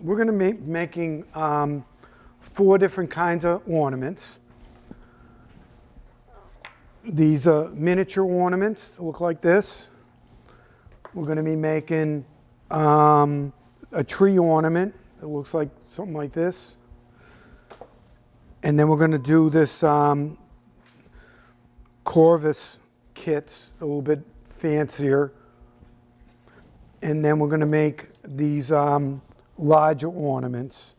we're going to be making 4 different kinds of ornaments. These are miniature ornaments that look like this. We're going to be making a tree ornament that looks like something like this. And then we're going to do this Corvus kits, a little bit fancier. And then we're going to make these larger ornaments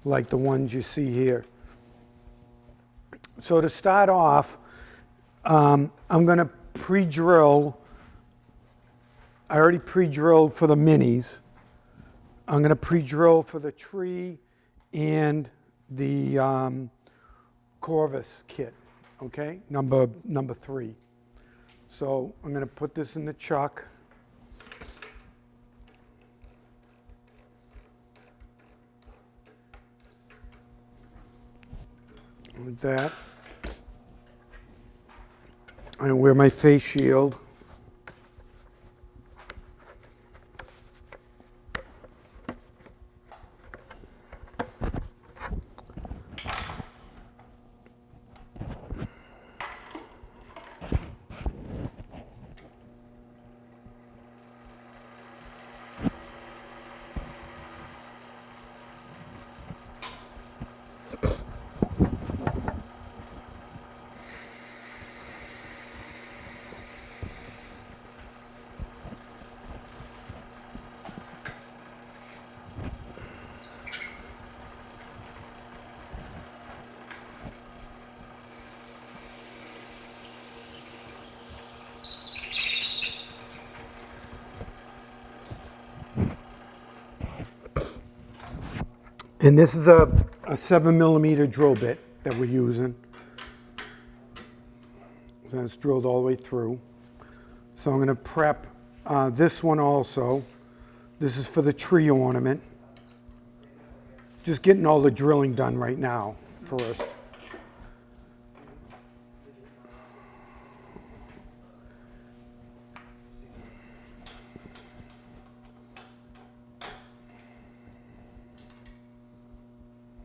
like the ones you see here. So to start off, I'm going to pre-drill. I already pre-drilled for the minis. I'm going to pre-drill for the tree and the Corvus kit, okay? Number 3. So I'm going to put this in the chuck. Like that. I'm going to wear my face shield. And this is a 7mm drill bit that we're using. So it's drilled all the way through. So I'm going to prep this one also. This is for the tree ornament. Just getting all the drilling done right now first.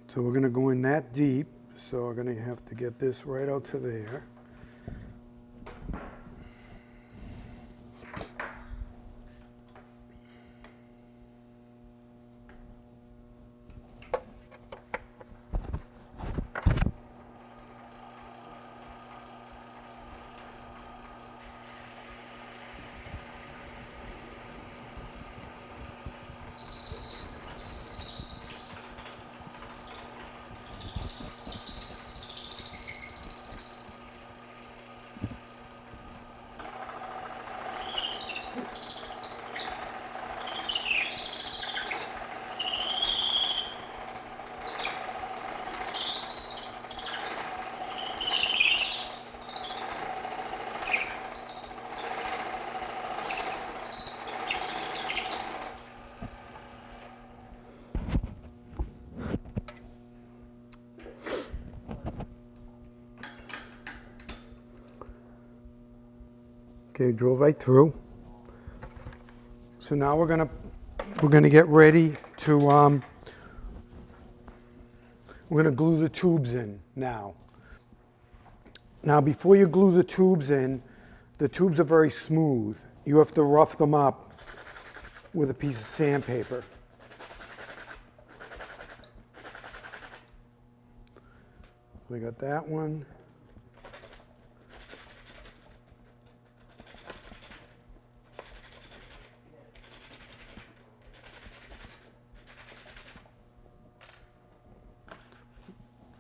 So we're going to go in that deep, so we're going to have to get this right out to there. Okay, drove right through. So now we're gonna get ready to we're gonna glue the tubes in now. Now before you glue the tubes in, the tubes are very smooth. You have to rough them up with a piece of sandpaper. We got that one.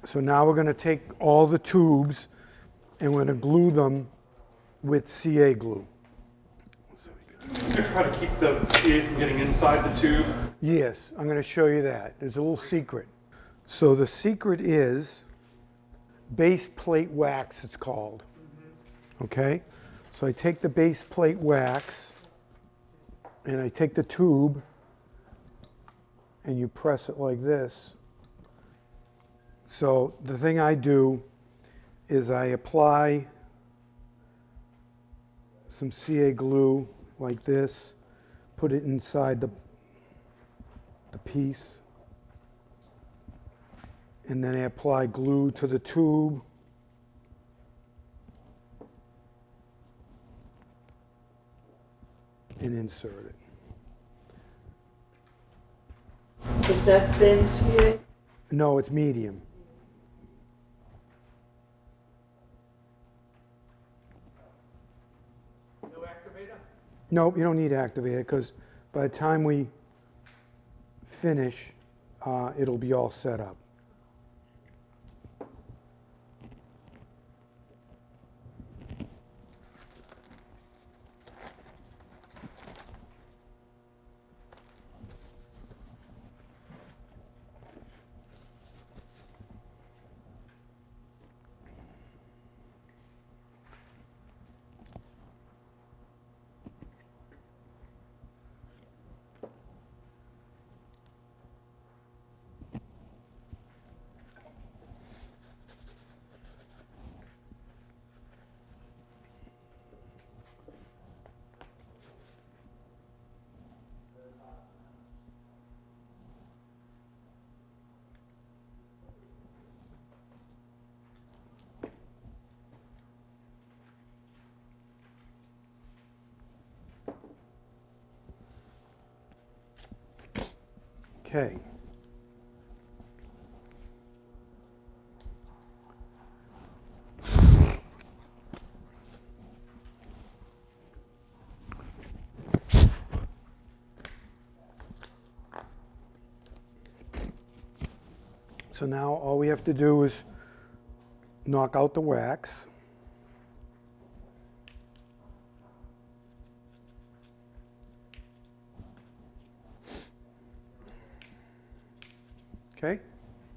So now we're going to take all the tubes and we're going to glue them with CA glue. You're trying to keep the CA from getting inside the tube? Yes, I'm going to show you that. There's a little secret. So the secret is base plate wax, it's called. Okay? So I take the base plate wax and I take the tube and you press it like this. So the thing I do is I apply some CA glue like this, put it inside the piece, And then I apply glue to the tube. And insert it. Is that thin CA? No, it's medium. No activator? Nope, you don't need to activate it because by the time we finish, it'll be all set up. Okay. So now all we have to do is knock out the wax. Okay,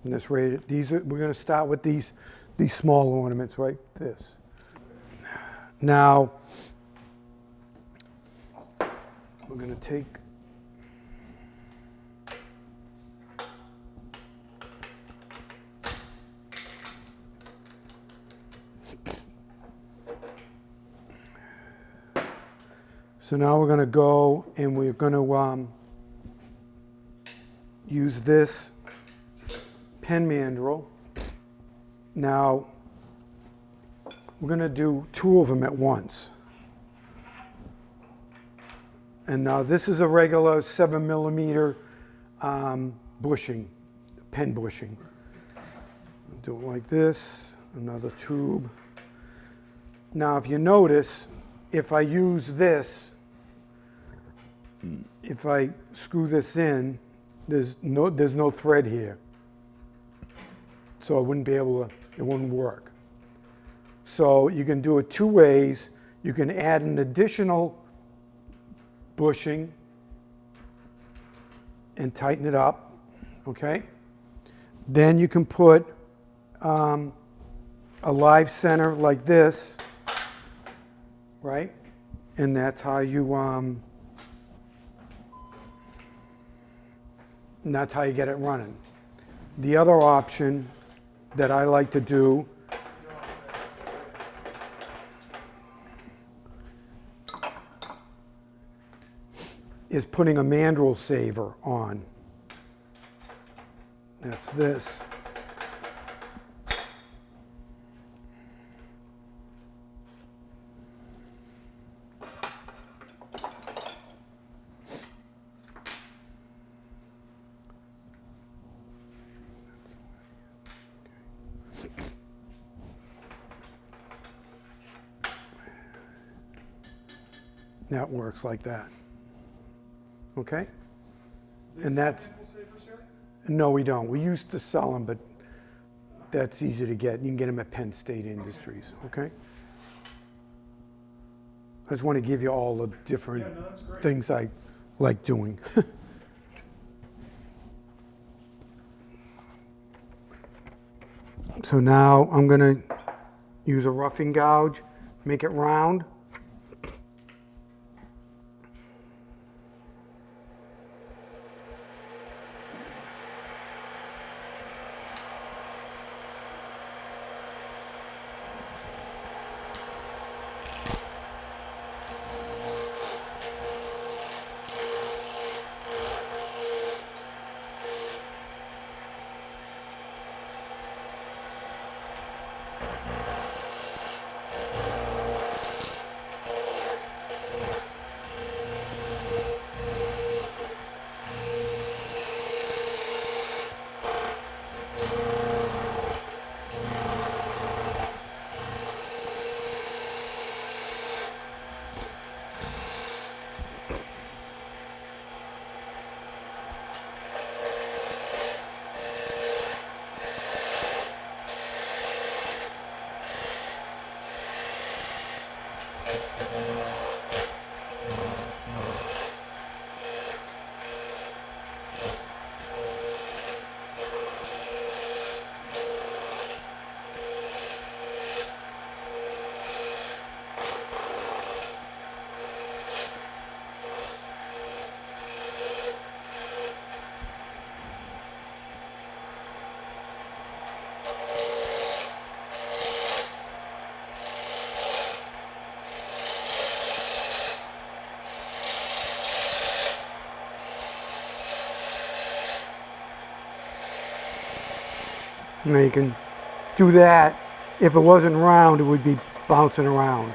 and this rated. We're going to start with these small ornaments, right? This. Now we're going to take. So now we're going to go and we're going to use this pen mandrel. Now we're going to do 2 of them at once. And now this is a regular 7mm bushing, pen bushing. Do it like this, another tube. Now if you notice, if I use this, if I screw this in, there's no thread here. So I wouldn't be able to, it wouldn't work. So you can do it 2 ways. You can add an additional bushing and tighten it up, okay? Then you can put a live center like this, right? And that's how you get it running. The other option that I like to do is putting a mandrel saver on. That's this. That works like that. Okay? And that's, no, we don't. We used to sell them, but that's easy to get. You can get them at Penn State Industries, okay? I just want to give you all the different things I like doing. So now I'm going to use a roughing gouge, make it round. You know, you can do that. If it wasn't round, it would be bouncing around.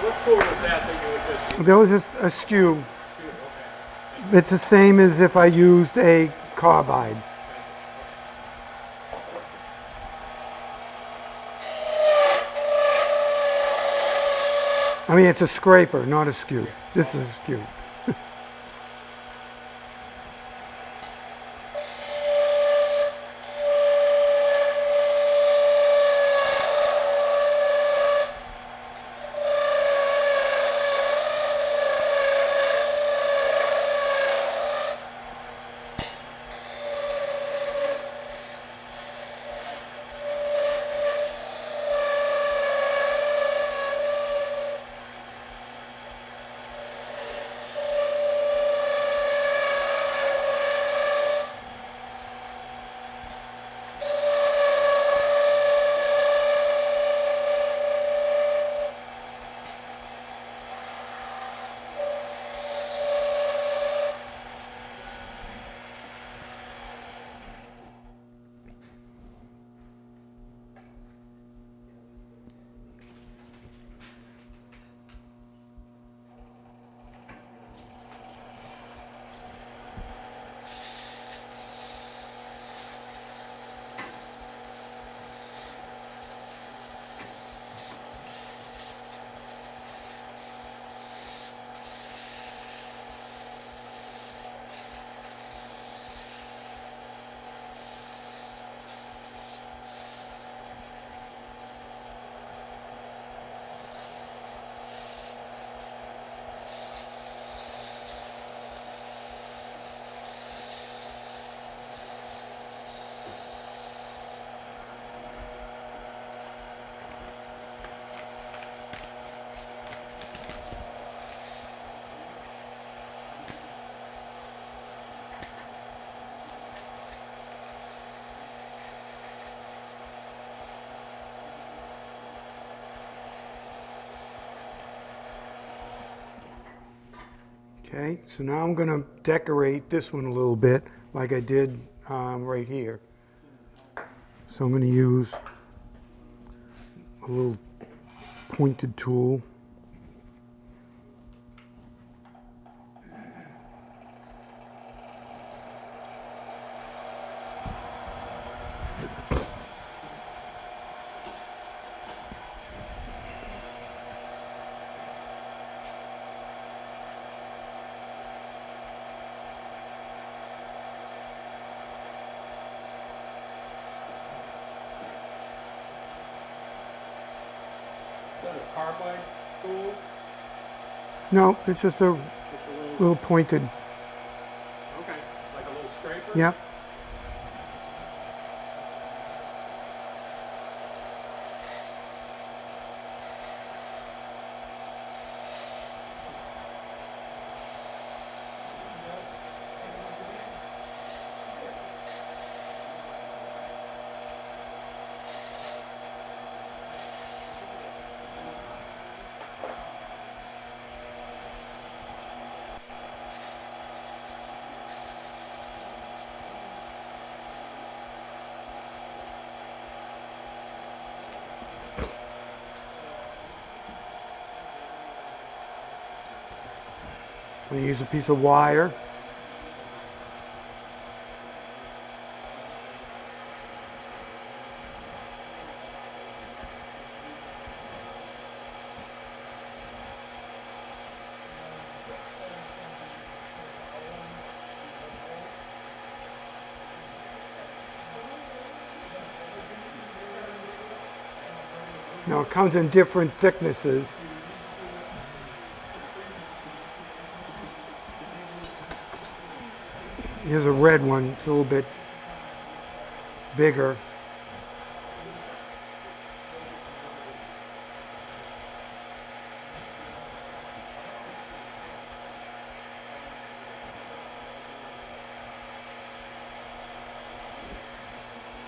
What tool was that you were just using? There was a skew. Okay. It's the same as if I used a carbide. I mean, it's a scraper, not a skew. This is a skew. Okay, so now I'm going to decorate this one a little bit like I did right here. So I'm going to use a little pointed tool. Is that a carbide tool? No, it's just a Just a little pointed. okay, like a little scraper? Yep. I use a piece of wire. Now it comes in different thicknesses. Here's a red one, it's a little bit bigger.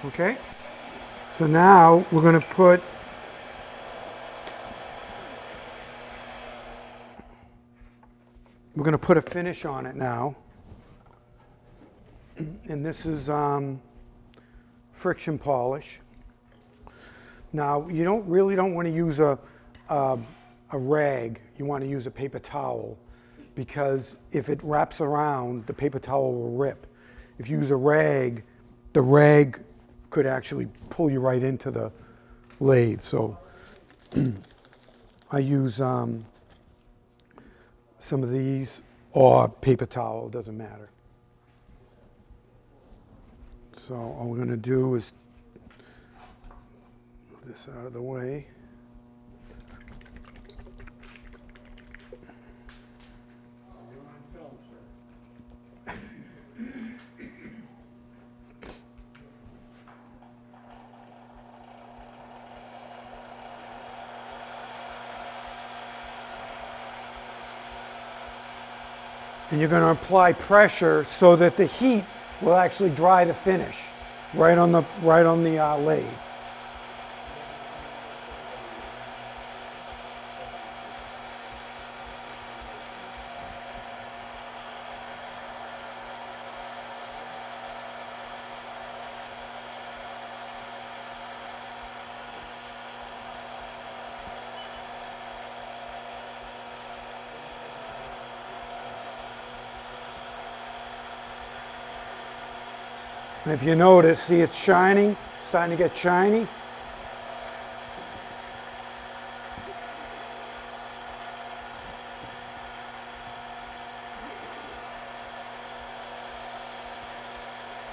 Okay, so now we're going to put a finish on it now, and this is friction polish. Now you really don't want to use a rag. You want to use a paper towel, because if it wraps around, the paper towel will rip. If you use a rag, the rag could actually pull you right into the lathe. So I use some of these, or paper towel, doesn't matter. So all we're going to do is move this out of the way. And you're going to apply pressure so that the heat will actually dry the finish right on the lathe. And if you notice, see it's shining, starting to get shiny.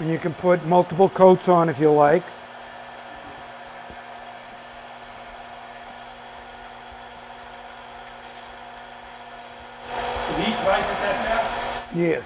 And you can put multiple coats on if you like. The heat rises that fast? Yes.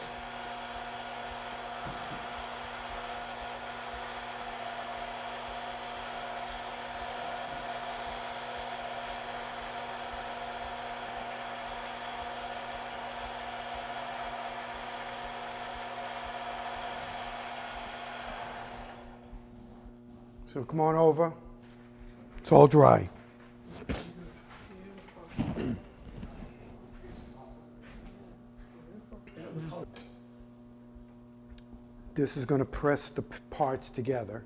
So come on over. It's all dry. This is going to press the parts together.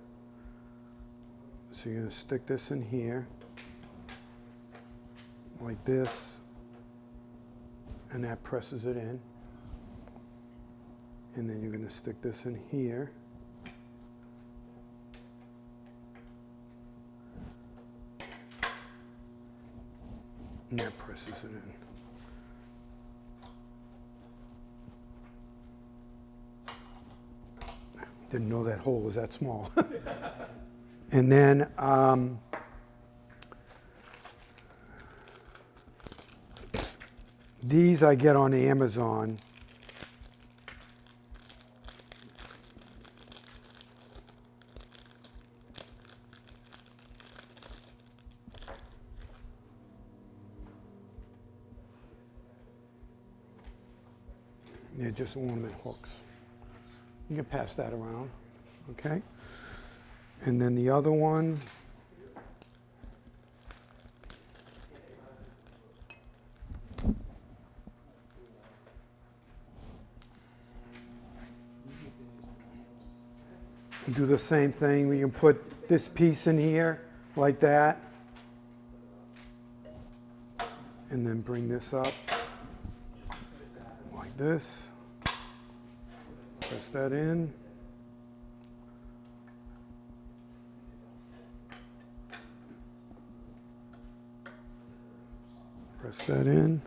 So you're going to stick this in here, like this, and that presses it in. And then you're going to stick this in here. And that presses it in. Didn't know that hole was that small. And then these I get on Amazon. They're just ornament hooks. You can pass that around, okay? And then the other one, do the same thing. We can put this piece in here like that, and then bring this up like this. Press that in. Press that in.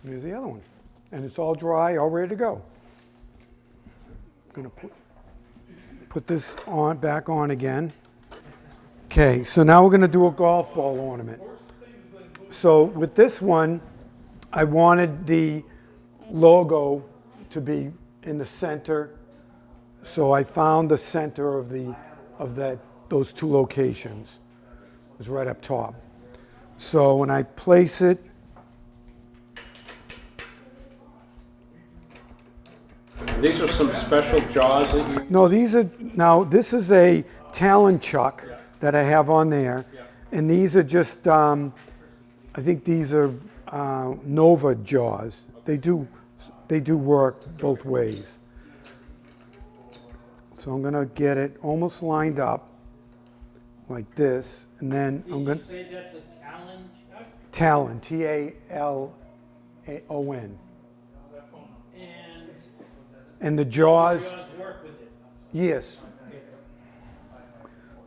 Here's the other one. And it's all dry, all ready to go. I'm going to put this on back on again. Okay, so now we're going to do a golf ball ornament. So with this one, I wanted the logo to be in the center. So I found the center of those two locations. It was right up top. So when I place it, These are some special jaws that you... no, now this is a Talon chuck that I have on there. And these are just, I think these are Nova jaws. They do work both ways. So I'm gonna get it almost lined up like this, and then I'm gonna... Did you say that's a Talon chuck? Talon, Talon. And the jaws, Jaws work with it. yes.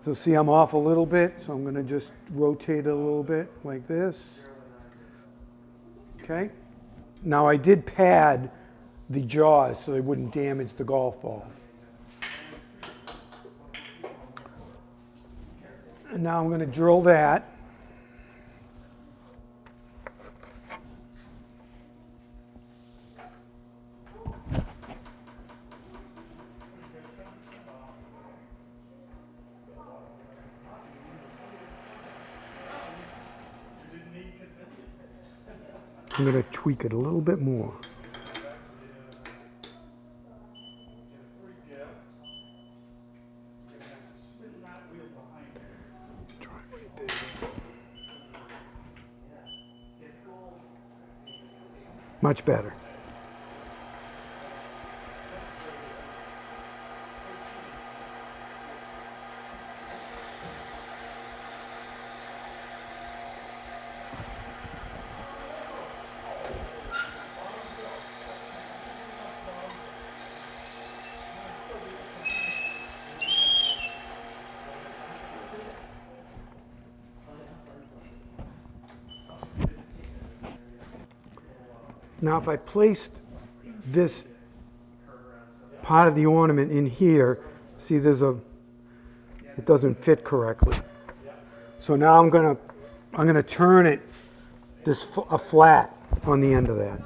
So see, I'm off a little bit, so I'm gonna just rotate it a little bit like this. Okay? Now I did pad the jaws so they wouldn't damage the golf ball. And now I'm going to drill that. I'm going to tweak it a little bit more. Much better. Now if I placed this part of the ornament in here, see it doesn't fit correctly. So now I'm gonna turn it a flat on the end of that.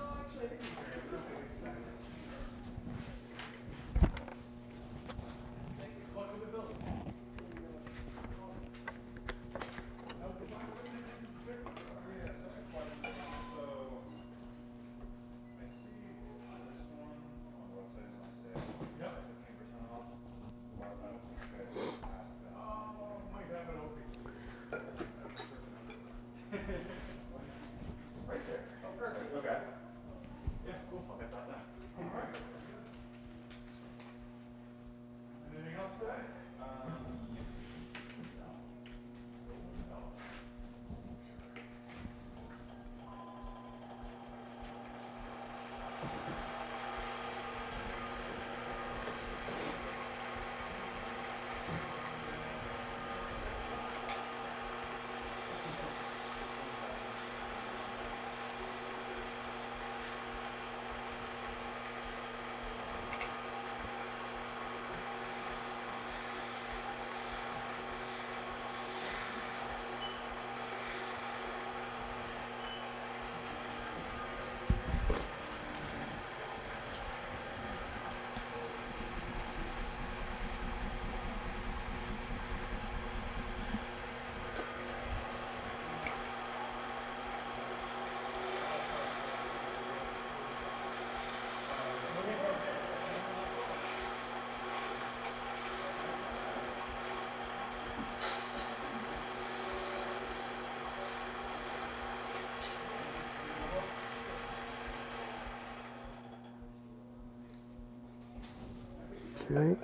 Okay.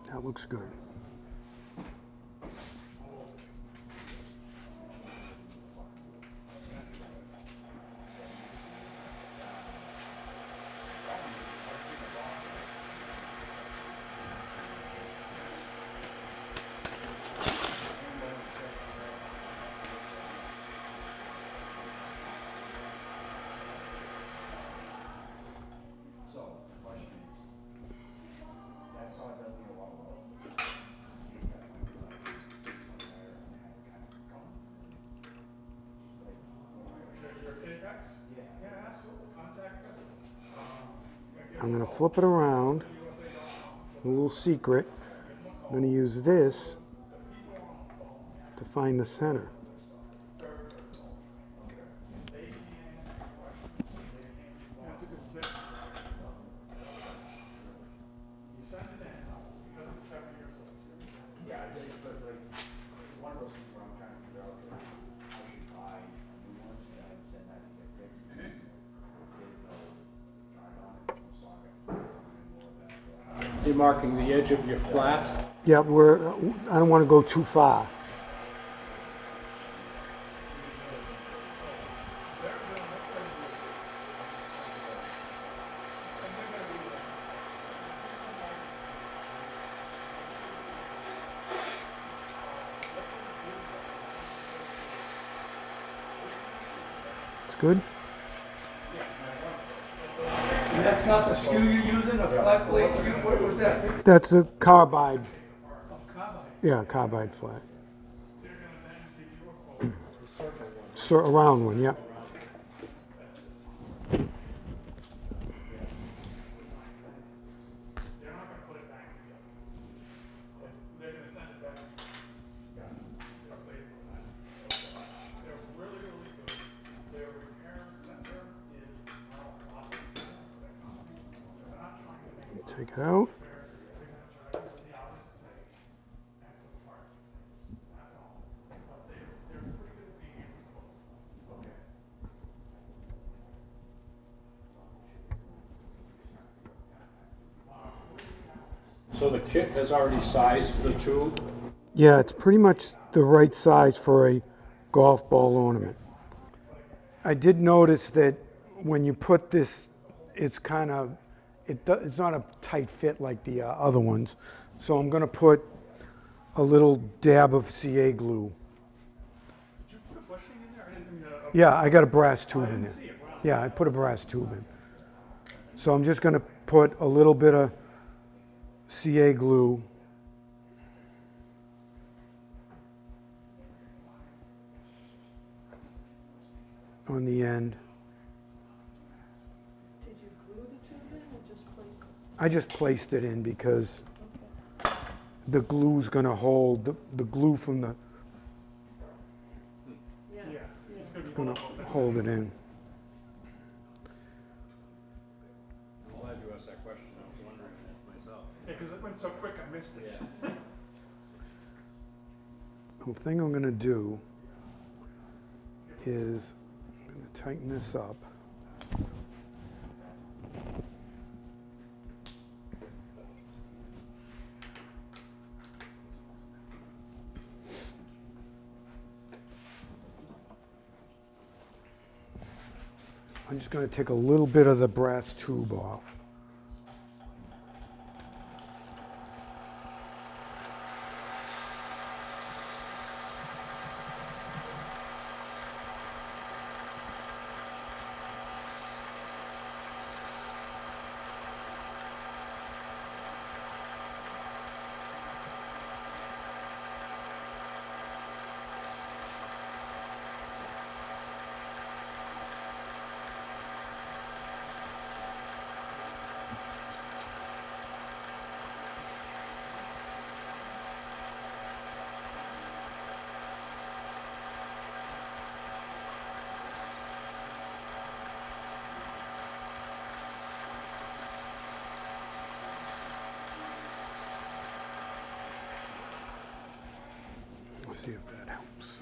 That looks good. I'm going to flip it around. A little secret. I'm going to use this to find the center. That's a good tip. You're marking the edge of your flat. Yeah, I don't want to go too far. It's good. That's not the skew you're using, a flat blade skew? What was that? That's a carbide. Carbide. Yeah, carbide flat. So a round one, yeah. Take it out. So the kit has already sized the tube. Yeah, it's pretty much the right size for a golf ball ornament. I did notice that when you put this, it's kind of, it's not a tight fit like the other ones. So I'm going to put a little dab of CA glue. Did you put a bushing in there? I didn't mean to. Yeah, I got a brass tube in see there. it. Wow. Yeah, I put a brass tube in. So I'm just going to put a little bit of CA glue on the end. Did you glue the tube in or just place it? I just placed it in because the glue's going to hold, the glue from the, Yeah. Yeah. It's gonna be going to awful. hold it in. I'm glad you asked that question. I was wondering that myself. Yeah, because it went so quick, I missed it. The thing I'm going to do is I'm going to tighten this up. I'm just going to take a little bit of the brass tube off. Let's see if that helps.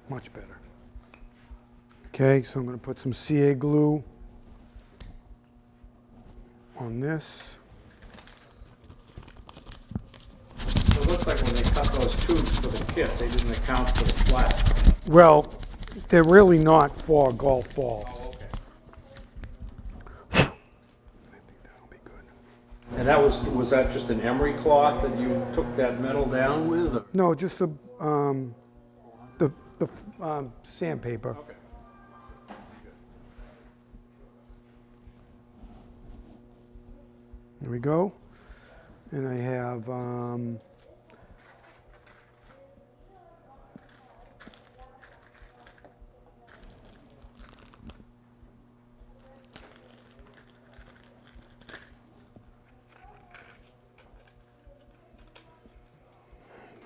Much better. Okay, so I'm going to put some CA glue on this. So it looks like when they cut those tubes for the kit, they didn't account for the flat. Well, they're really not for golf balls. Oh, okay. I think that'll be good. And that was that just an emery cloth that you took that metal down with? Or? No, just the sandpaper. Okay. There we go. And I have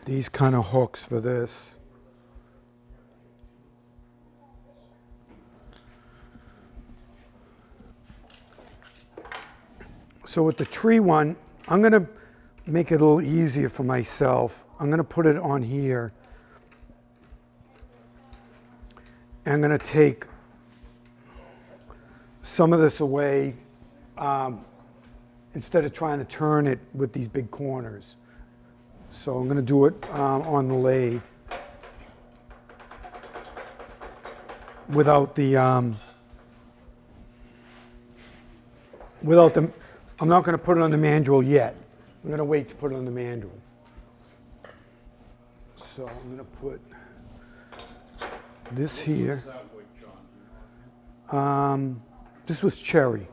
these kind of hooks for this. So with the tree one, I'm going to make it a little easier for myself. I'm going to put it on here. I'm going to take some of this away instead of trying to turn it with these big corners. So I'm going to do it on the lathe without the, I'm not going to put it on the mandrel yet. I'm going to wait to put it on the mandrel. So I'm going to put this here. What's that wood, John? This was cherry.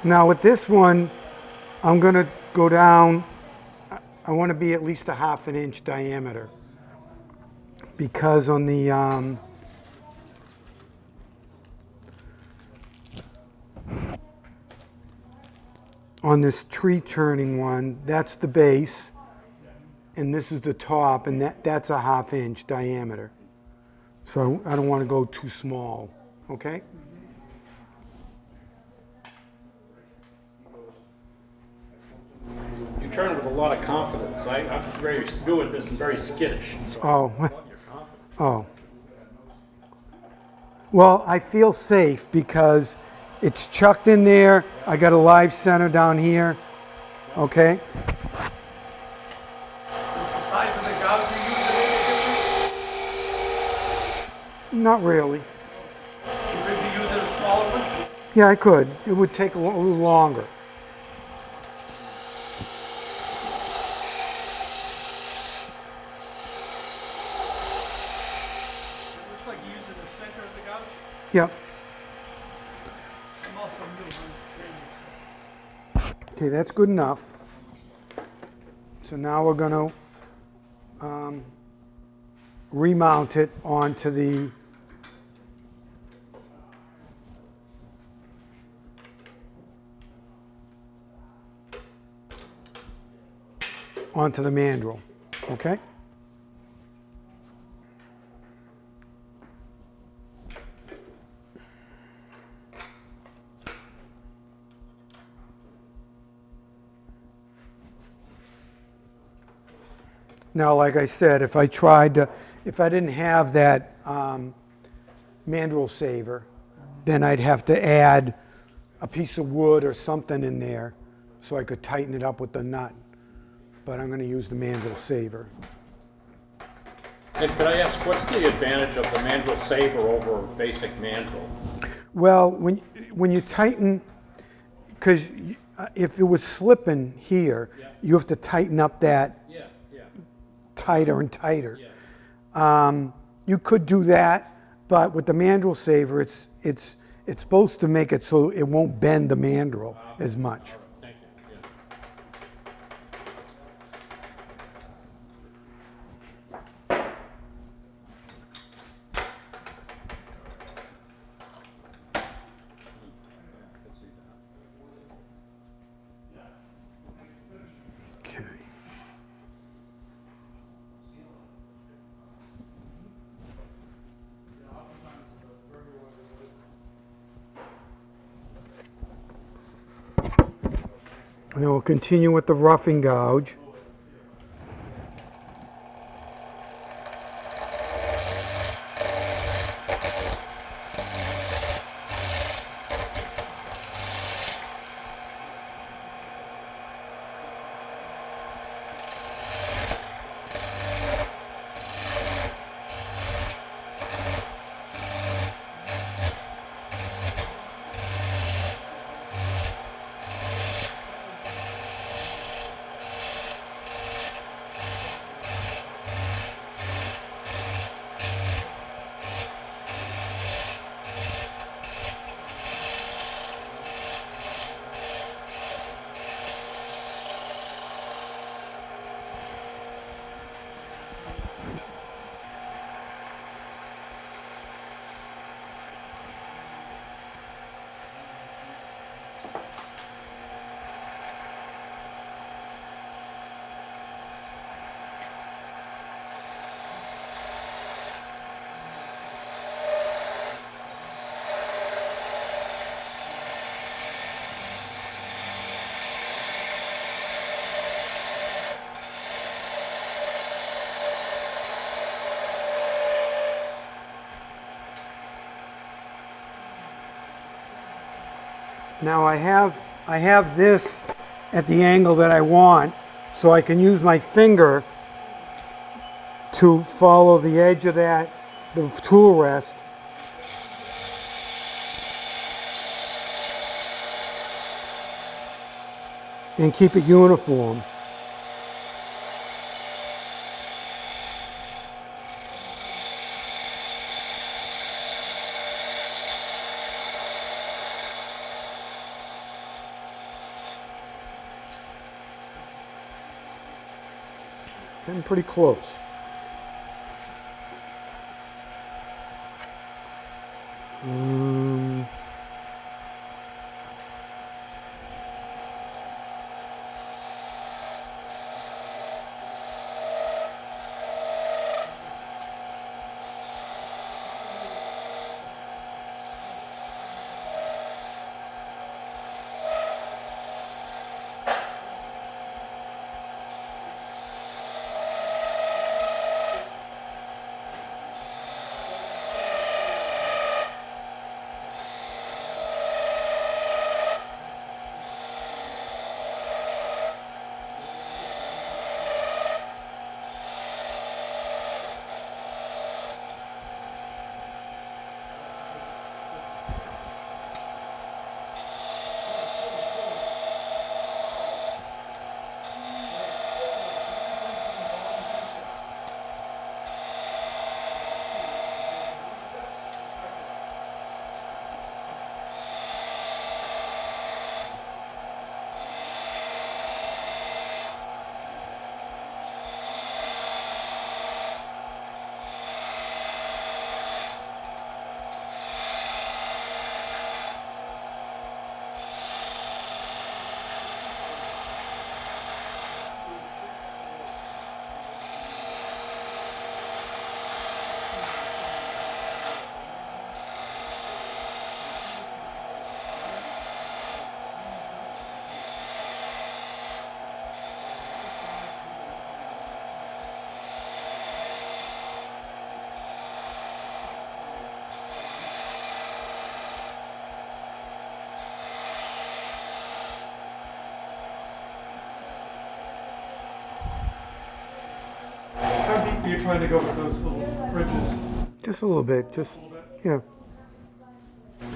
Now with this one, I'm going to go down, I want to be at least a ½ an inch diameter, because on the on this tree turning one, that's the base, and this is the top, and that's a ½ inch diameter. So I don't want to go too small, okay? You turn with a lot of confidence. I'm very new at this and very skittish. So Oh. I love your confidence. Oh. Well, I feel safe because it's chucked in there. I got a live center down here. Okay? The size of the gouge you use it any different? Not really. You could be using a smaller one? Yeah, I could. It would take a little longer. It looks like you're using the center of the gouge. Yep. I'm also new. Okay, that's good enough. So now we're going to remount it onto the mandrel. Okay? Now, like I said, if I didn't have that mandrel saver, then I'd have to add a piece of wood or something in there so I could tighten it up with the nut. But I'm going to use the mandrel saver. And could I ask, what's the advantage of the mandrel saver over a basic mandrel? Well, when you tighten, because if it was slipping here, Yeah. you have to tighten up that Yeah, yeah, tighter and tighter. yeah. You could do that, But with the mandrel saver, it's supposed to make it so it won't bend the mandrel as much. Thank you. Yeah. Okay. And then we'll continue with the roughing gouge. Now I have this at the angle that I want, so I can use my finger to follow the edge of that, the tool rest. And keep it uniform. Getting pretty close. How deep are you trying to go with those little ridges? Just a little bit, just, yeah,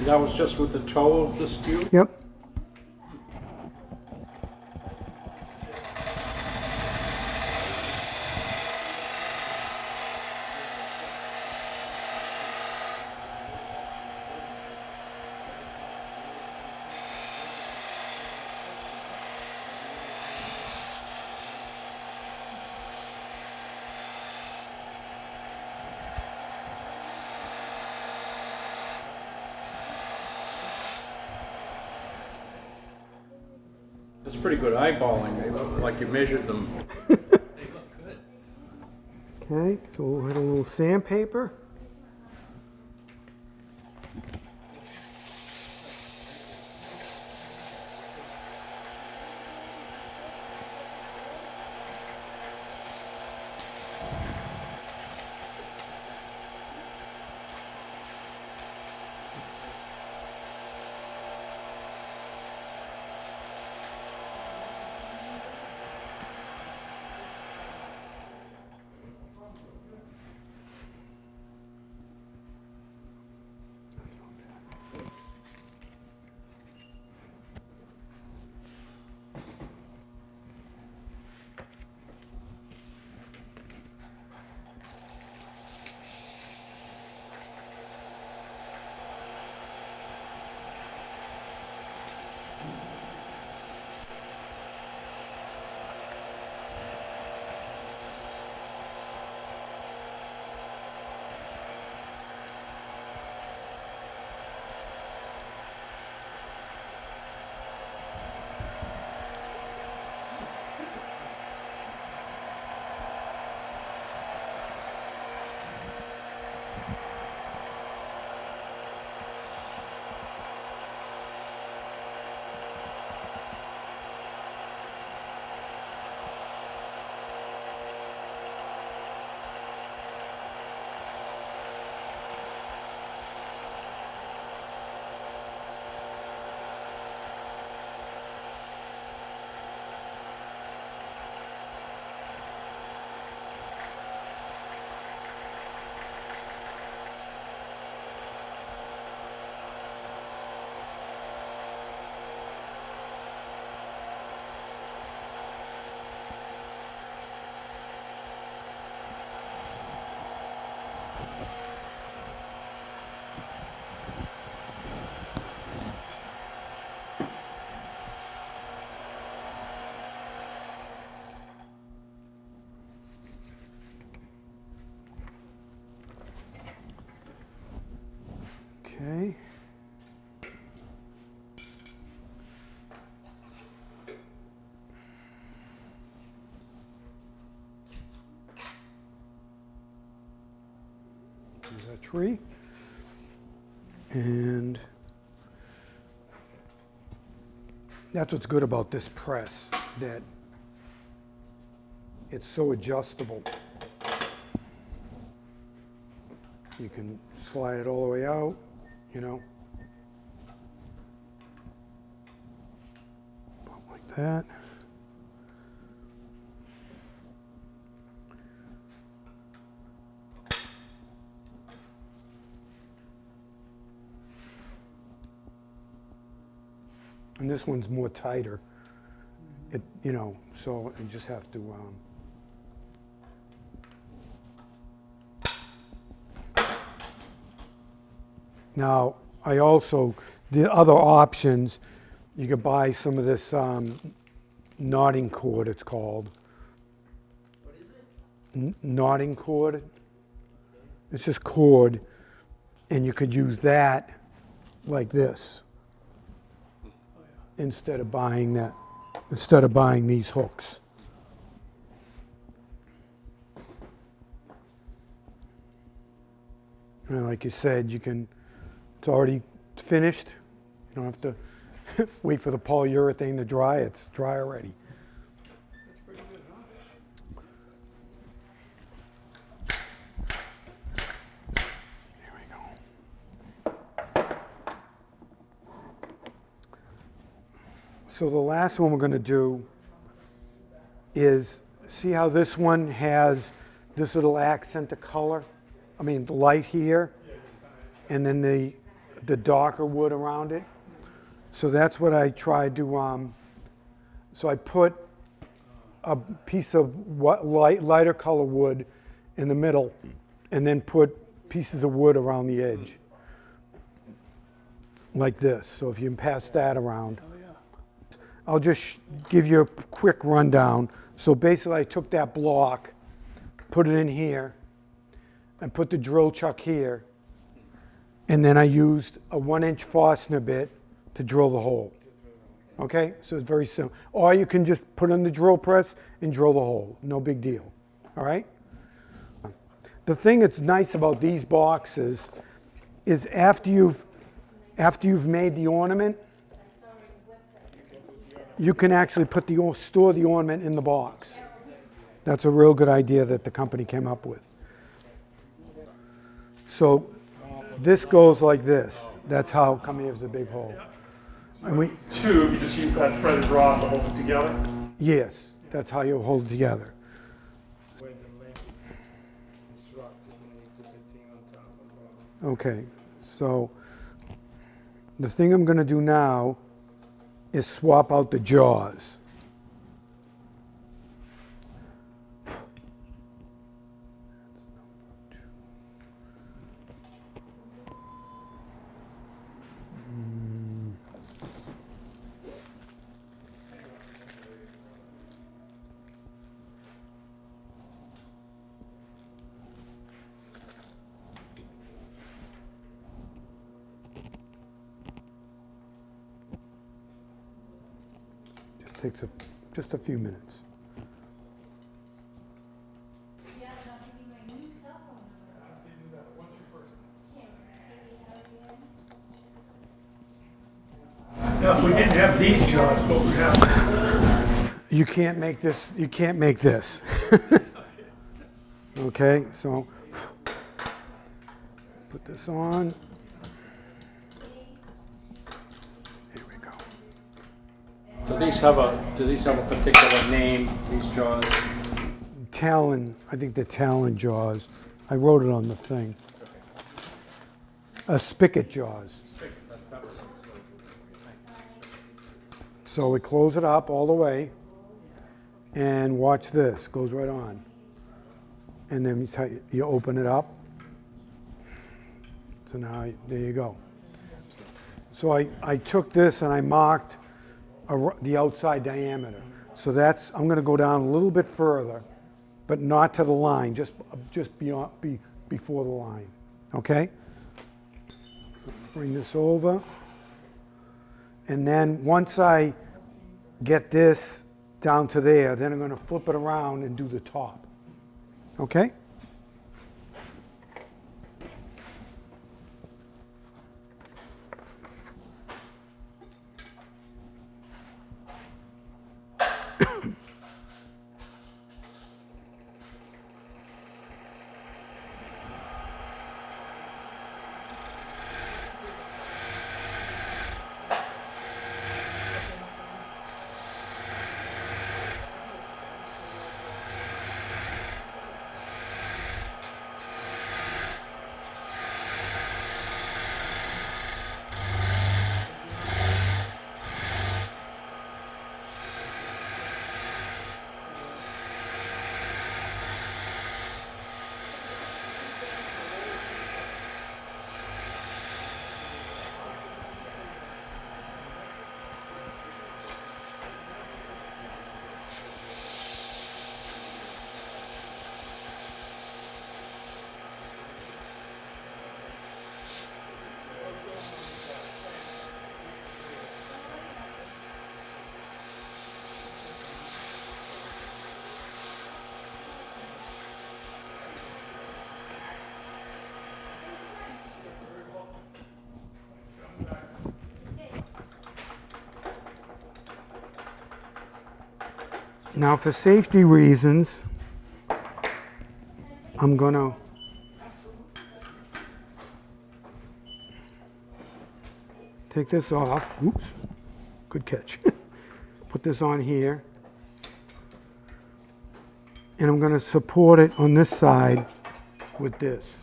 That was just with the toe of the skew? yep. It's pretty good eyeballing. They look like you measured them. They look good. Okay, so we'll hit a little sandpaper. Okay. There's that tree. And that's what's good about this press, that it's so adjustable. You can slide it all the way out, you know. About like that. And this one's more tighter. It, you know, so you just have to. Now, I also, the other options, you could buy some of this knotting cord, it's called. What is it? Knotting cord. It's just cord, and you could use that like this instead of buying that, instead of buying these hooks. And like you said, you can, it's already finished. You don't have to wait for the polyurethane to dry. It's dry already. Here we go. So the last one we're going to do is, see how this one has this little accent of color? I mean, the light here, and then the darker wood around it. So that's what I tried to, so I put a piece of lighter color wood in the middle, and then put pieces of wood around the edge, like this. So if you can pass that around. I'll just give you a quick rundown. So basically I took that block, put it in here, and put the drill chuck here, and then I used a 1-inch Forstner bit to drill the hole. Okay, so it's very simple. Or you can just put in the drill press and drill the hole. No big deal. All right? The thing that's nice about these boxes is after you've made the ornament, you can actually store the ornament in the box. That's a real good idea that the company came up with. So this goes like this. That's how come here's a big hole. And we Tube, you just use that threaded rod to hold it together. yes, that's how you hold it together. Okay, so the thing I'm going to do now is swap out the jaws. Takes just a few minutes. Now, if we didn't have these jaws, what would happen? You can't make this. You can't make this. Okay, so put this on. Here we go. Do these have a particular name, these jaws? Talon. I think they're Talon jaws. I wrote it on the thing. Spigot jaws. So we close it up all the way, and watch this. Goes right on. And then you open it up. So now, there you go. So I took this and I marked the outside diameter. So I'm going to go down a little bit further, but not to the line, just before the line. Okay? So bring this over. And then once I get this down to there, then I'm going to flip it around and do the top. Okay? Now, for safety reasons, I'm going to take this off. Oops, good catch. Put this on here. And I'm going to support it on this side with this.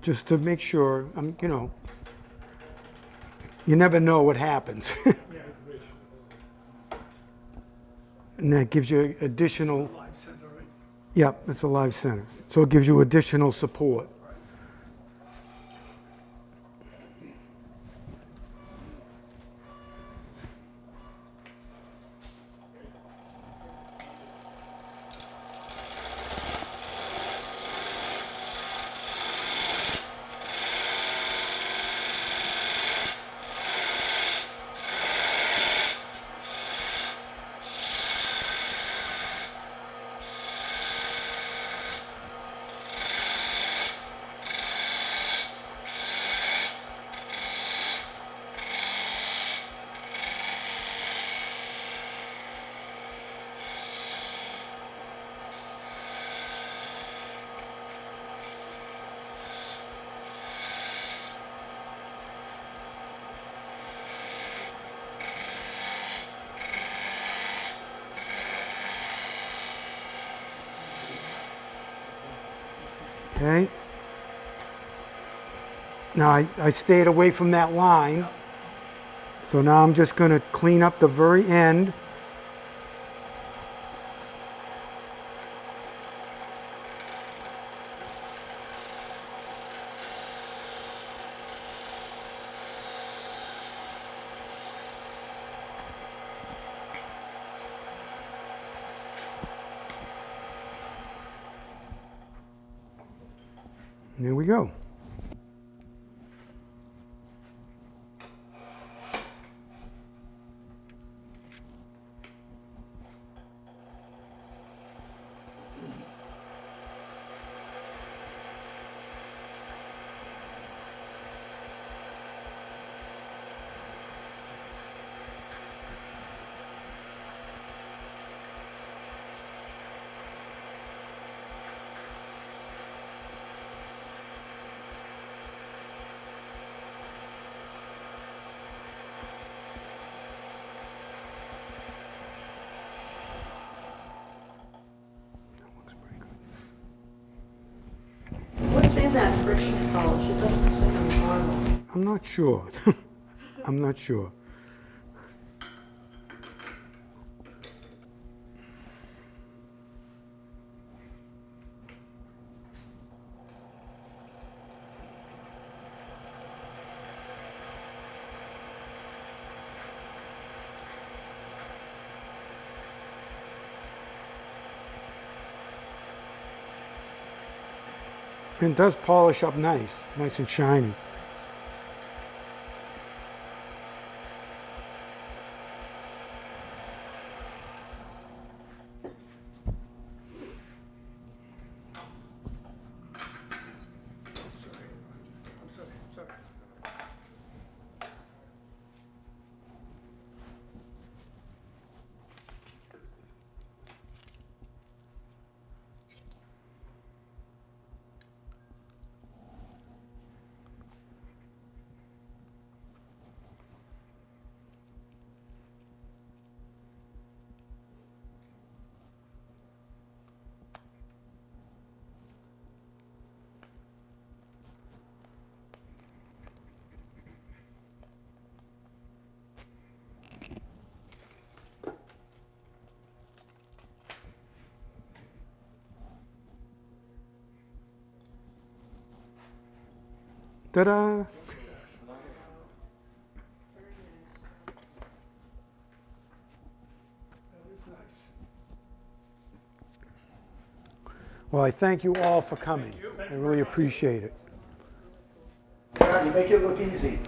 Just to make sure, you never know what happens. And that gives you additional, yeah, it's a live center. So it gives you additional support. Okay. Now I stayed away from that line. So now I'm just going to clean up the very end. And there we go. What's in that friction polish? It doesn't say on the bottle. I'm not sure. I'm not sure. And it does polish up nice and shiny. Ta-da! Well, I thank you all for coming. I really appreciate it. You make it look easy.